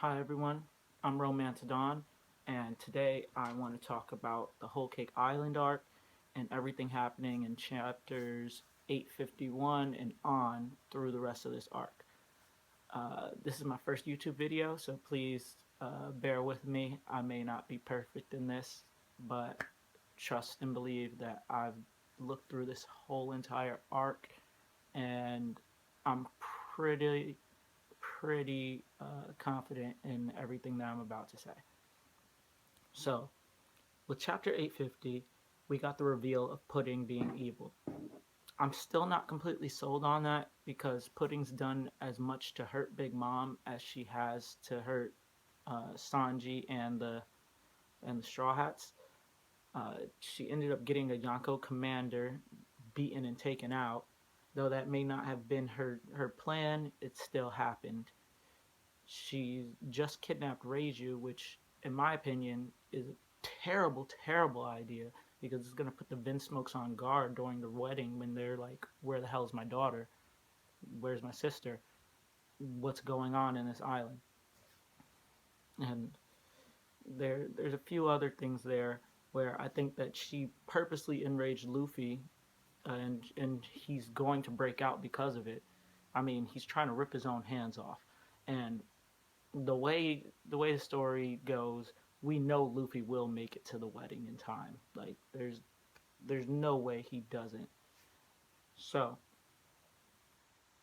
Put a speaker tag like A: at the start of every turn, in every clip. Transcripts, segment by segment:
A: Hi everyone, I'm Romantadon, and today I want to talk about the Whole Cake Island arc and everything happening in chapters 851 and on through the rest of this arc. This is my first YouTube video, so please bear with me. I may not be perfect in this, but trust and believe that I've looked through this whole entire arc and I'm pretty confident in everything that I'm about to say. So, with chapter 850, we got the reveal of Pudding being evil. I'm still not completely sold on that because Pudding's done as much to hurt Big Mom as she has to hurt Sanji and the Straw Hats. She ended up getting a Yonko commander beaten and taken out. Though that may not have been her plan, it still happened. She just kidnapped Reiju, which, in my opinion, is a terrible, terrible idea because it's gonna put the Vinsmokes on guard during the wedding when they're like, "Where the hell's my daughter? Where's my sister? What's going on in this island?" And there's a few other things there where I think that she purposely enraged Luffy, and he's going to break out because of it. I mean, he's trying to rip his own hands off, and the way the story goes, we know Luffy will make it to the wedding in time. Like there's no way he doesn't. So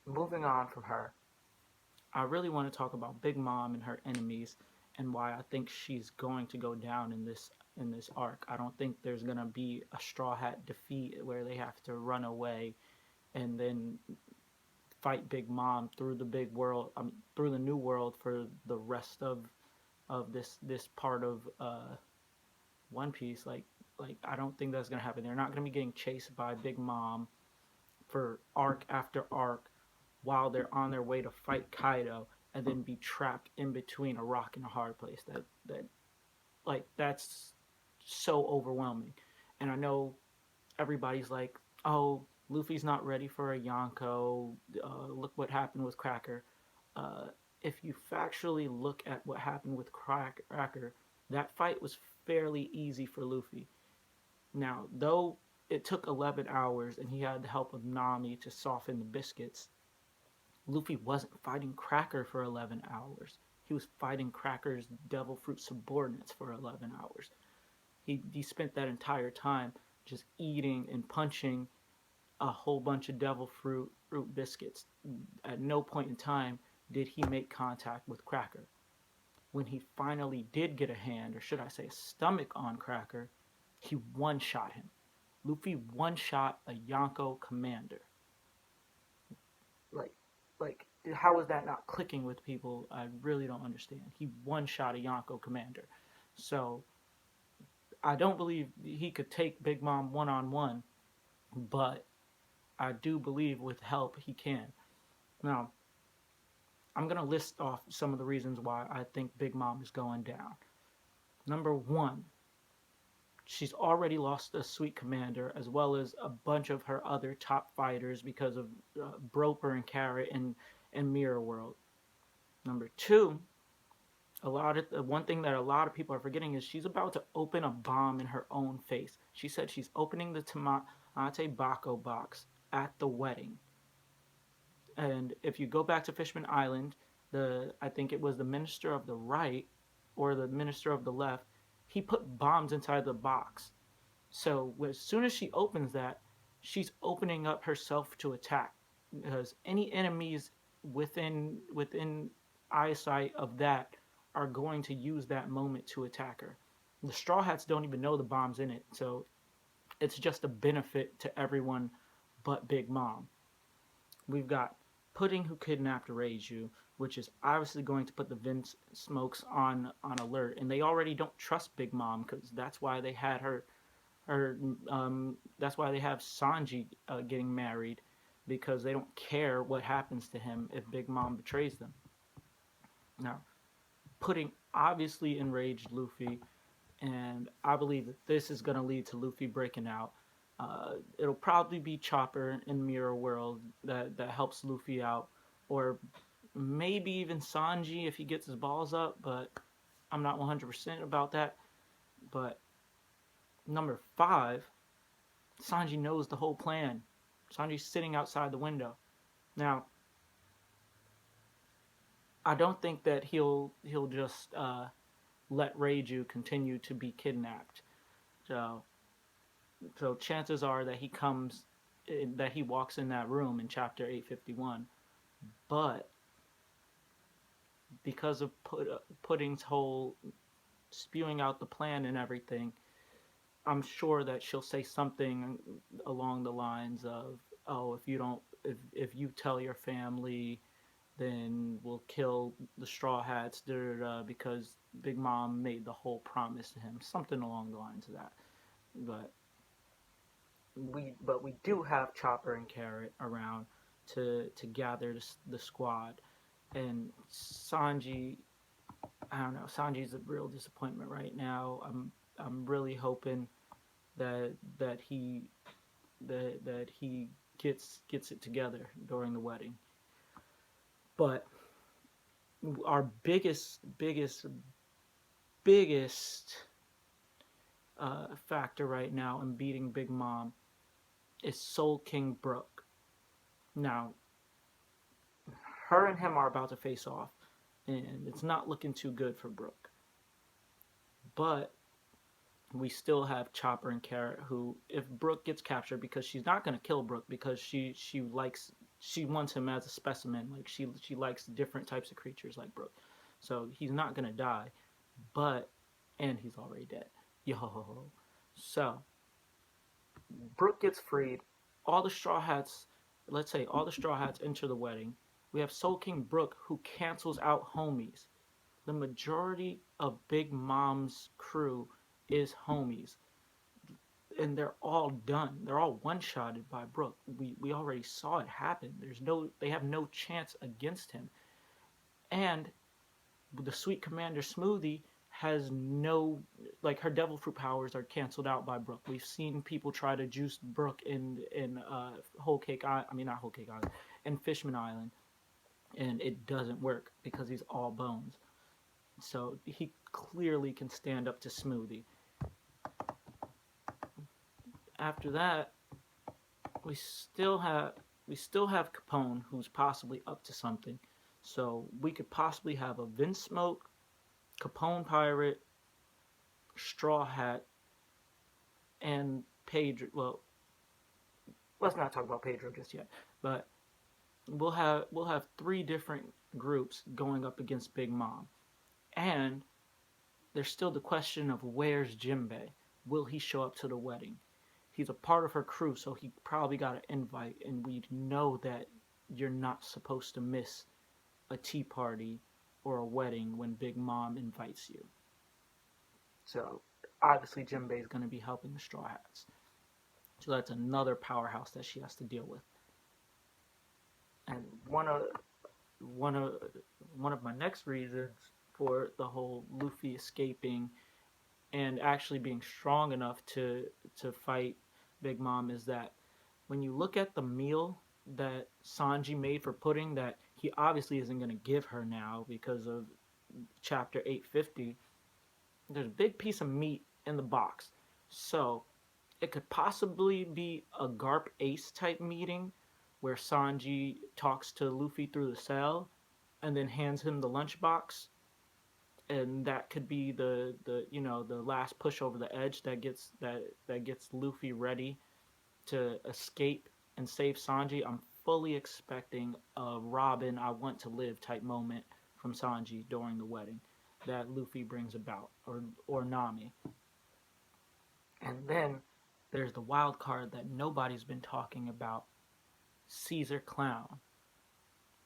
A: moving on from her, I really want to talk about Big Mom and her enemies and why I think she's going to go down in this arc. I don't think there's gonna be a Straw Hat defeat where they have to run away and then fight Big Mom through the big world, through the new world for the rest of this part of One Piece. Like I don't think that's gonna happen. They're not gonna be getting chased by Big Mom for arc after arc while they're on their way to fight Kaido and then be trapped in between a rock and a hard place. That's so overwhelming. And I know everybody's like, "Oh, Luffy's not ready for a Yonko. Look what happened with Cracker." Uh, if you factually look at what happened with Cracker, that fight was fairly easy for Luffy. Now, though it took 11 hours and he had the help of Nami to soften the biscuits, Luffy wasn't fighting Cracker for 11 hours. He was fighting Cracker's Devil Fruit subordinates for 11 hours. He spent that entire time just eating and punching a whole bunch of Devil Fruit biscuits. At no point in time did he make contact with Cracker. When he finally did get a hand, or should I say a stomach on Cracker, he one-shot him. Luffy one-shot a Yonko commander. Like, like, how is that not clicking with people? I really don't understand. He one-shot a Yonko commander. So, I don't believe he could take Big Mom one-on-one, but I do believe with help he can. Now, I'm going to list off some of the reasons why I think Big Mom is going down. Number one, she's already lost a sweet commander as well as a bunch of her other top fighters because of Broper and Carrot and Mirror World. Number two, one thing that a lot of people are forgetting is she's about to open a bomb in her own face. She said she's opening the Tamate Bako box at the wedding. And if you go back to Fishman Island, I think it was the Minister of the Right or the Minister of the Left, he put bombs inside the box. So as soon as she opens that, she's opening up herself to attack because any enemies within eyesight of that are going to use that moment to attack her. The Straw Hats don't even know the bomb's in it, so it's just a benefit to everyone but Big Mom. We've got Pudding who kidnapped Reiju, which is obviously going to put the Vinsmokes on alert, and they already don't trust Big Mom because that's why they had that's why they have Sanji getting married, because they don't care what happens to him if Big Mom betrays them. Now, Pudding obviously enraged Luffy, and I believe that this is going to lead to Luffy breaking out. It'll probably be Chopper in Mirror World that helps Luffy out, or maybe even Sanji if he gets his balls up, but I'm not 100% about that. But number 5, Sanji knows the whole plan. Sanji's sitting outside the window. Now, I don't think that he'll just let Reiju continue to be kidnapped. So chances are that he walks in that room in chapter 851. But because of Pudding's whole spewing out the plan and everything, I'm sure that she'll say something along the lines of, "Oh, if you tell your family, then we'll kill the Straw Hats, because Big Mom made the whole promise to him." Something along the lines of that. But we do have Chopper and Carrot around to gather the squad, and Sanji. I don't know. Sanji's a real disappointment right now. I'm really hoping that he gets it together during the wedding. But our biggest factor right now in beating Big Mom is Soul King Brook. Now, her and him are about to face off, and it's not looking too good for Brook. But we still have Chopper and Carrot, who, if Brook gets captured, because she's not going to kill Brook, because she wants him as a specimen. Like, she likes different types of creatures like Brook. So he's not going to die. And he's already dead. Yo. So, Brook gets freed. All the Straw Hats, let's say all the Straw Hats enter the wedding. We have Soul King Brook, who cancels out homies. The majority of Big Mom's crew is homies, and they're all done. They're all one-shotted by Brook. We already saw it happen. They have no chance against him. And the Sweet Commander Smoothie has no, like, her devil fruit powers are canceled out by Brook. We've seen people try to juice Brook in Whole Cake Island. I mean, not Whole Cake Island, in Fishman Island, and it doesn't work because he's all bones. So he clearly can stand up to Smoothie. After that, we still have Capone, who's possibly up to something. So we could possibly have a Vince Smoke, Capone Pirate, Straw Hat, and Pedro. Well, let's not talk about Pedro just yet. But we'll have 3 different groups going up against Big Mom, and there's still the question of where's Jimbei? Will he show up to the wedding? He's a part of her crew, so he probably got an invite, and we know that you're not supposed to miss a tea party or a wedding when Big Mom invites you. So obviously Jimbei is going to be helping the Straw Hats. So that's another powerhouse that she has to deal with. And one of my next reasons for the whole Luffy escaping and actually being strong enough to fight Big Mom is that when you look at the meal that Sanji made for Pudding, that he obviously isn't going to give her now because of chapter 850, there's a big piece of meat in the box. So it could possibly be a Garp Ace type meeting where Sanji talks to Luffy through the cell and then hands him the lunchbox, and that could be the last push over the edge that gets Luffy ready to escape and save Sanji. I'm fully expecting a Robin I want to live type moment from Sanji during the wedding that Luffy brings about, or Nami. And then there's the wild card that nobody's been talking about, Caesar Clown,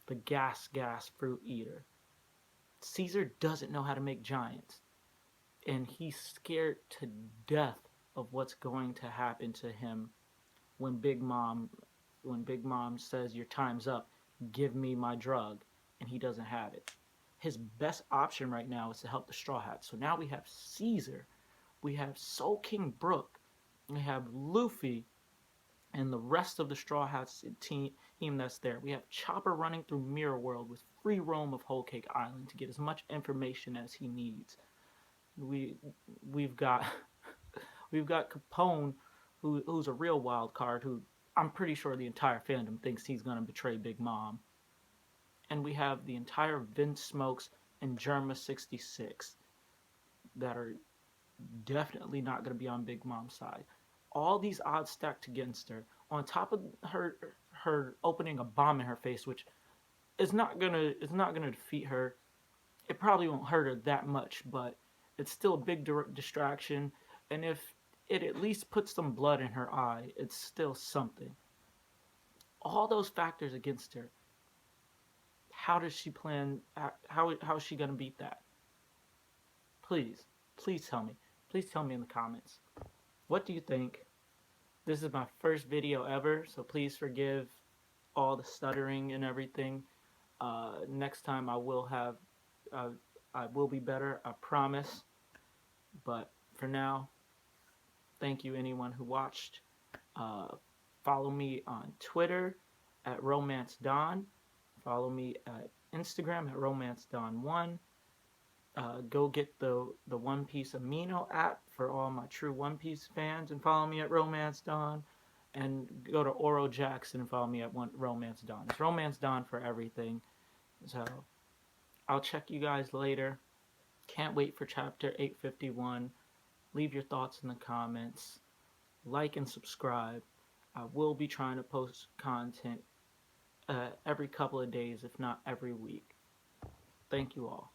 A: the gas fruit eater. Caesar doesn't know how to make giants, and he's scared to death of what's going to happen to him when Big Mom says your time's up, give me my drug, and he doesn't have it. His best option right now is to help the Straw Hats. So now we have Caesar, we have Soul King Brook, we have Luffy, and the rest of the Straw Hats team that's there. We have Chopper running through Mirror World with free roam of Whole Cake Island to get as much information as he needs. We we've got we've got Capone, who's a real wild card. Who I'm pretty sure the entire fandom thinks he's gonna betray Big Mom. And we have the entire Vince Smokes and Germa 66 that are definitely not going to be on Big Mom's side. All these odds stacked against her, on top of her opening a bomb in her face, which is not gonna defeat her. It probably won't hurt her that much, but it's still a big distraction. And if it at least puts some blood in her eye, it's still something. All those factors against her. How does she plan? How is she gonna beat that? Please, please tell me. Please tell me in the comments. What do you think? This is my first video ever, so please forgive all the stuttering and everything. Next time uh, I will be better, I promise. But for now, thank you anyone who watched. Uh, Follow me on Twitter at Romance Don. Follow me at Instagram at Romance Don1. Go get the One Piece Amino app for all my true One Piece fans, and follow me at Romance Don. And go to Oro Jackson and follow me at Romance Don. It's Romance Don for everything. So I'll check you guys later. Can't wait for chapter 851. Leave your thoughts in the comments. Like and subscribe. I will be trying to post content every couple of days, if not every week. Thank you all.